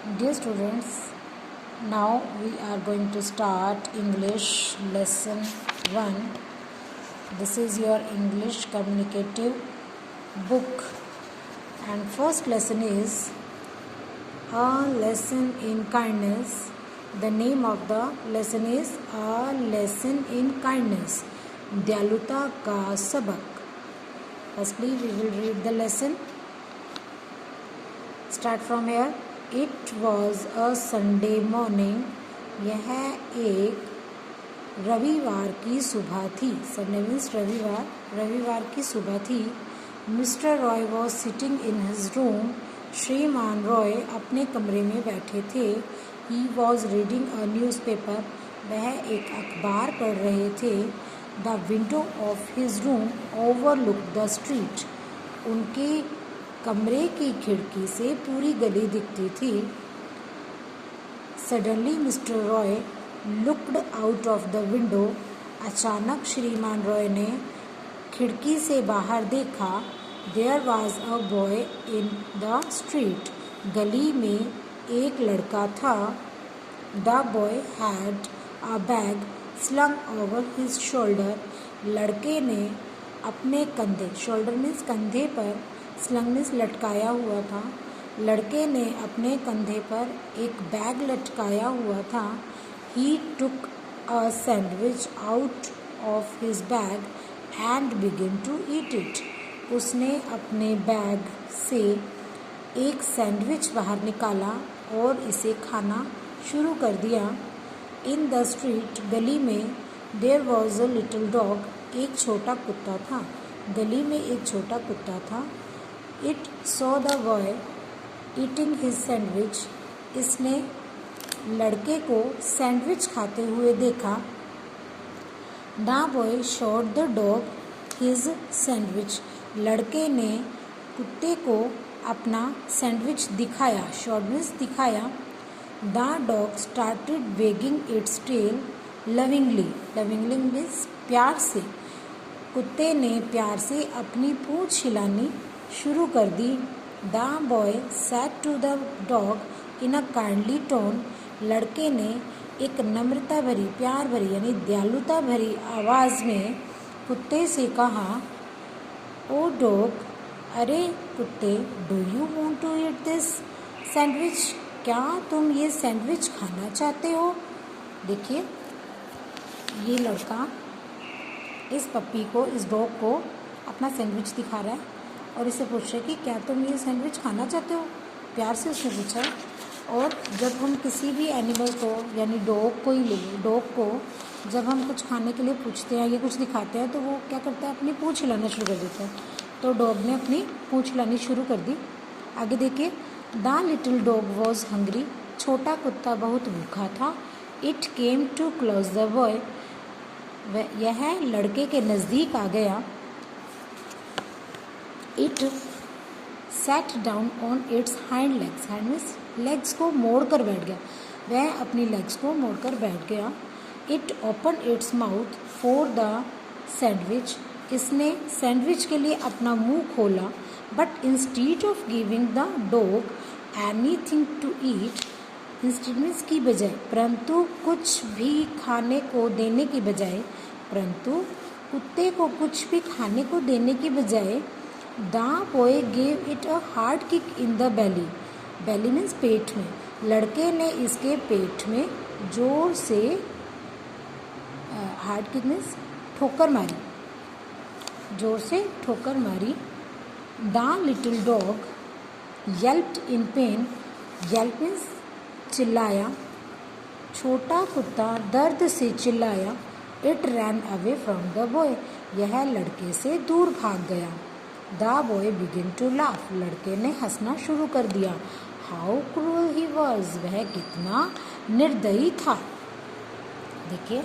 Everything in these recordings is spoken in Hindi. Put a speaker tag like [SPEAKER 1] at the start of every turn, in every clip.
[SPEAKER 1] Dear students, now we are going to start English lesson 1. This is your English communicative book, and first lesson is A Lesson in Kindness. The name of the lesson is A Lesson in Kindness, दयालुता का सबक. Firstly, we will read the lesson. Start from here. It was a Sunday morning. यह एक रविवार की सुबह थी. Sunday means रविवार की सुबह थी. Mr. Roy was sitting in his room. श्रीमान रॉय अपने कमरे में बैठे थे. He was reading a newspaper. वह एक अखबार पढ़ रहे थे. The window of his room overlooked the street. उनके कमरे की खिड़की से पूरी गली दिखती थी. Suddenly Mr Roy looked out of the window. अचानक श्रीमान रॉय ने खिड़की से बाहर देखा. There was a boy in the street. गली में एक लड़का था. The boy had a bag slung over his shoulder. लड़के ने अपने कंधे, शोल्डर मीन्स कंधे पर, स्लंग मीन्स लटकाया हुआ था. लड़के ने अपने कंधे पर एक बैग लटकाया हुआ था. He took a sandwich out of his bag and begin to eat it. उसने अपने बैग से एक सैंडविच बाहर निकाला और इसे खाना शुरू कर दिया. इन द स्ट्रीट, गली में, there was a little dog. एक छोटा कुत्ता था. गली में एक छोटा कुत्ता था. It saw the boy eating his sandwich. इसने लड़के को सैंडविच खाते हुए देखा. The boy showed the dog his sandwich. लड़के ने कुत्ते को अपना सैंडविच दिखाया. शोड मीन्स दिखाया. The dog started wagging its tail lovingly. Lovingly means प्यार से. कुत्ते ने प्यार से अपनी पूंछ हिलानी शुरू कर दी. The boy said to the dog in a kindly tone. लड़के ने एक नम्रता भरी, प्यार भरी यानी दयालुता भरी आवाज़ में कुत्ते से कहा, ओ डॉग, अरे कुत्ते, do you want to eat this sandwich. क्या तुम ये सैंडविच खाना चाहते हो. देखिए, ये लड़का इस पप्पी को, इस डॉग को अपना सैंडविच दिखा रहा है और इसे पूछ रहा है कि क्या तुम ये सैंडविच खाना चाहते हो. प्यार से उसने पूछा है. और जब हम किसी भी एनिमल को, यानी डॉग को ही ले लो, डॉग को जब हम कुछ खाने के लिए पूछते हैं या कुछ दिखाते हैं तो वो क्या करता है, अपनी पूँछ हिलाना शुरू कर देता है. तो डॉग ने अपनी पूँछ हिलानी शुरू कर दी. आगे देखिए. The little dog was hungry. छोटा कुत्ता बहुत भूखा था. It came to close the boy. यह लड़के के नज़दीक आ गया. It sat down on its hind legs. Hind means legs को मोड़ कर बैठ गया. वह अपनी लेग्स को मोड़ कर बैठ गया. It open its mouth for the sandwich. इसने सैंडविच के लिए अपना मुंह खोला. But instead of giving the dog anything to eat. Instead means की बजाय, परंतु कुछ भी खाने को देने की बजाय, परंतु कुत्ते को कुछ भी खाने को देने की बजाय, the boy gave it a hard kick in the belly. Belly means पेट में. लड़के ने इसके पेट में जोर से, हार्ड किक मीन्स ठोकर मारी, जोर से ठोकर मारी. The little dog yelped in pain. Yelp means चिल्लाया. छोटा कुत्ता दर्द से चिल्लाया. It ran away from the boy. यह लड़के से दूर भाग गया. The boy begin to laugh. लड़के ने हंसना शुरू कर दिया. How cruel he was. वह कितना निर्दयी था. देखिए,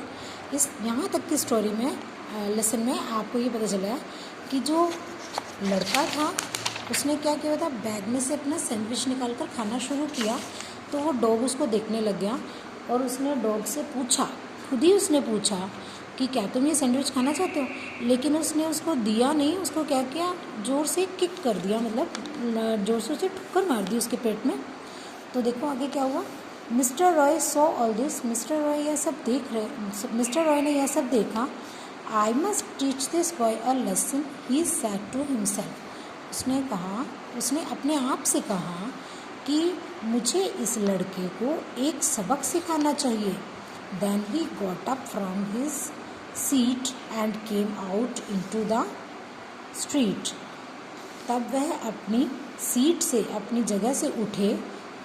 [SPEAKER 1] इस यहाँ तक की स्टोरी में, लेसन में आपको ये पता चला है कि जो लड़का था उसने क्या किया था, बैग में से अपना सैंडविच निकाल कर खाना शुरू किया. तो वो डॉग उसको देखने लग गया और उसने डॉग से पूछा, खुद ही उसने पूछा कि क्या तुम ये सैंडविच खाना चाहते हो. लेकिन उसने उसको दिया नहीं. उसको क्या किया, ज़ोर से किक कर दिया, मतलब ज़ोर से उसे ठोकर मार दी उसके पेट में. तो देखो आगे क्या हुआ। Mister Roy saw all this, mister Roy यह सब देख रहे, मिस्टर रॉय ने यह सब देखा। I must teach this boy a lesson, he said to himself. उसने कहा, उसने अपने आप से कहा कि मुझे इस लड़के को एक सबक सिखाना चाहिए। Then he got up from his seat and came out into the street. तब वह अपनी सीट से, अपनी जगह से उठे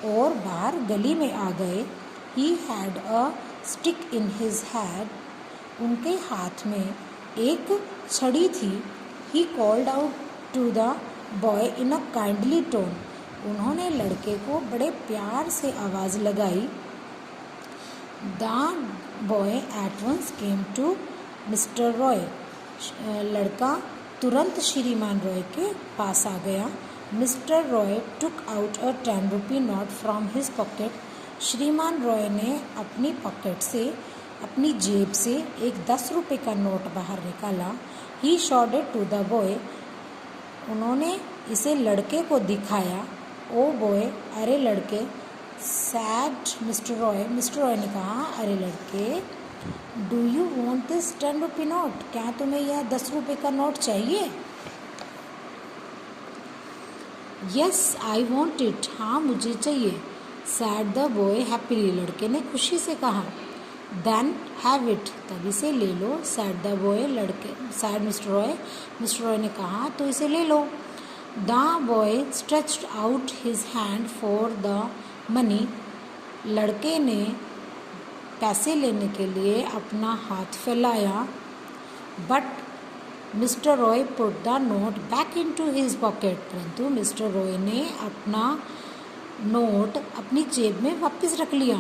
[SPEAKER 1] और बाहर गली में आ गए। He had a stick in his hand, उनके हाथ में एक छड़ी थी। He called out to the boy in a kindly tone, उन्होंने लड़के को बड़े प्यार से आवाज़ लगाई। The boy at once came to mister Roy, लड़का तुरंत श्रीमान रॉय के पास आ गया। Mister Roy took out a 10 rupee note from his pocket, श्रीमान रॉय ने अपनी पॉकेट से, अपनी जेब से एक 10 रुपये का नोट बाहर निकाला। ही should it to the boy, उन्होंने इसे लड़के को दिखाया। ओ बॉय, अरे लड़के, said mister Roy, mister Roy ने कहा, अरे लड़के, do you want this 10 rupee note, क्या तुम्हें यह 10 रुपये का नोट चाहिए? यस आई वॉन्ट इट, हाँ मुझे चाहिए। सैड द बॉय हैप्पीली, लड़के ने खुशी से कहा। देन हैव इट, तब इसे ले लो। सैड द बॉय, लड़के, सैड मिस्टर रॉय ने कहा, तो इसे ले लो। The boy stretched out his hand for the money, लड़के ने पैसे लेने के लिए अपना हाथ फैलाया। But mister Roy put the note back into his pocket, परंतु मिस्टर रॉय ने अपना नोट अपनी जेब में वापस रख लिया।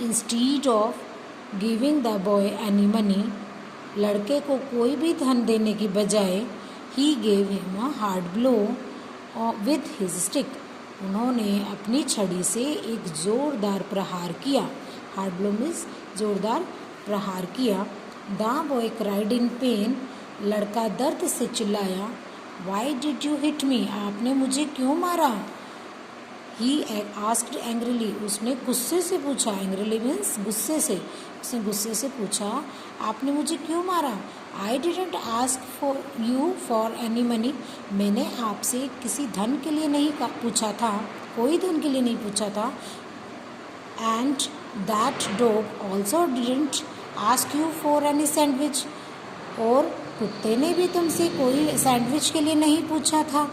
[SPEAKER 1] Instead of giving the boy any money, लड़के को कोई भी धन देने की बजाय he gave him a hard blow with his stick, उन्होंने अपनी छड़ी से एक जोरदार प्रहार किया। हार्ड ब्लो मीन्स जोरदार प्रहार किया। The boy cried in pen, लड़का दर्द से चिल्लाया। Y did you hit me, आपने मुझे क्यों मारा? ही आस्क्ड एंग्रीली, उसने गुस्से से पूछा। एंग्रीली मीन्स गुस्से से, उसने गुस्से से पूछा, आपने मुझे क्यों मारा? I didn't ask for you for any money, मैंने आपसे किसी धन के लिए नहीं पूछा था, कोई धन के लिए नहीं पूछा था। And that dog also didn't ask you for any sandwich, और कुत्ते ने भी तुमसे कोई सैंडविच के लिए नहीं पूछा था।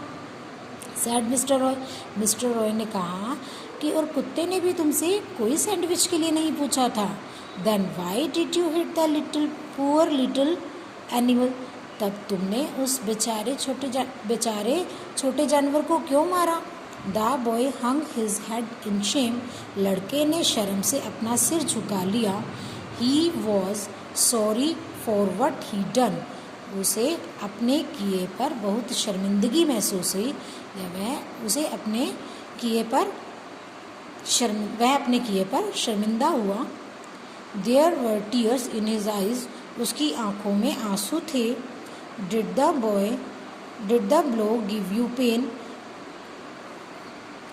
[SPEAKER 1] Sad mister Roy, mister Roy ने कहा कि और कुत्ते ने भी तुमसे कोई सैंडविच के लिए नहीं पूछा था। Then why did you hit the little poor little animal, तब तुमने उस बेचारे छोटे जानवर को क्यों मारा? The boy hung his head in shame, लड़के ने शर्म से अपना सिर झुका लिया। He was sorry for what he done, उसे अपने किए पर बहुत शर्मिंदगी महसूस हुई, या वह अपने किए पर शर्मिंदा हुआ। There were tears in his eyes, उसकी आंखों में आंसू थे। Did the blow give you pain,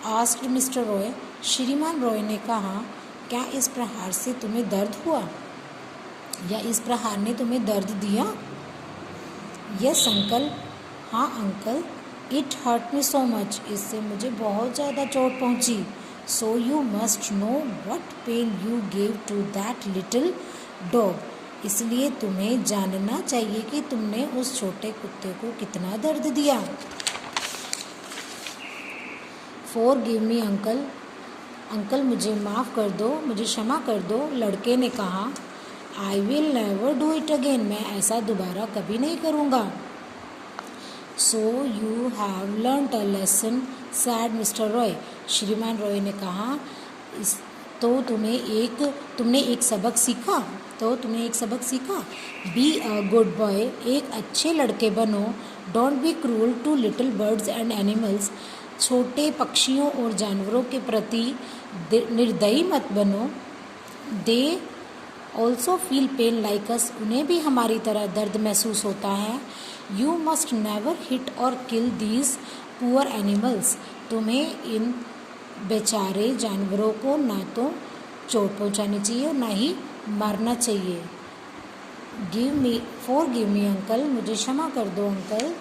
[SPEAKER 1] asked mister Roy, श्रीमान रॉय ने कहा, क्या इस प्रहार से तुम्हें दर्द हुआ, या इस प्रहार ने तुम्हें दर्द दिया? यस अंकल, हाँ uncle. It hurt me so much, इससे मुझे बहुत ज़्यादा चोट पहुँची। So you must know what pain you gave to that little dog, इसलिए तुम्हें जानना चाहिए कि तुमने उस छोटे कुत्ते को कितना दर्द दिया। For give me uncle, uncle मुझे माफ़ कर दो, मुझे क्षमा कर दो, लड़के ने कहा। I will never do it again, मैं ऐसा दोबारा कभी नहीं करूँगा। So you have learned a lesson, sad mister Roy, श्रीमान रॉय ने कहा, तो तुमने एक सबक सीखा। बी अ गुड बॉय, एक अच्छे लड़के बनो। Don't be cruel to little birds and animals, छोटे पक्षियों और जानवरों के प्रति निर्दयी मत बनो। They also feel pain like us, उन्हें भी हमारी तरह दर्द महसूस होता है। यू मस्ट नेवर हिट और किल दीज पुअर एनिमल्स, तुम्हें इन बेचारे जानवरों को ना तो चोट पहुंचानी चाहिए और ना ही मारना चाहिए। गिव मी अंकल, मुझे क्षमा कर दो अंकल।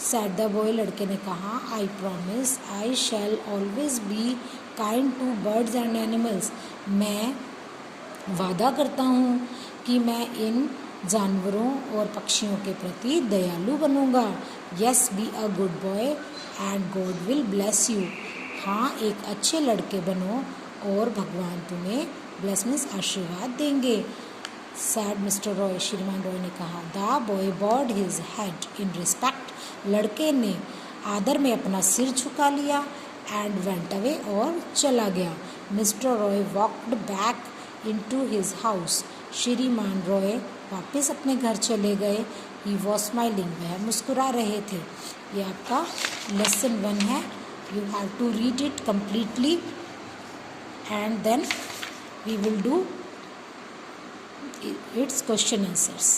[SPEAKER 1] सैड द बॉय, लड़के ने कहा। I promise I shall always be kind to birds and animals, मैं वादा करता हूँ कि मैं इन जानवरों और पक्षियों के प्रति दयालु बनूंगा। Yes, be a good boy and God will bless you, हाँ एक अच्छे लड़के बनो और भगवान तुम्हें ब्लेस मीन्स आशीर्वाद देंगे। सैड मिस्टर रॉय, श्रीमान रॉय ने कहा। The boy bowed his head in respect, लड़के ने आदर में अपना सिर झुका लिया। एंड वेंट अवे, और चला गया। Mister Roy walked back into his house, श्रीमान रॉय वापस अपने घर चले गए। ही वॉज स्माइलिंग, वह मुस्कुरा रहे थे। ये आपका लेसन 1 है। You have to read it completely and then we will do its question answers.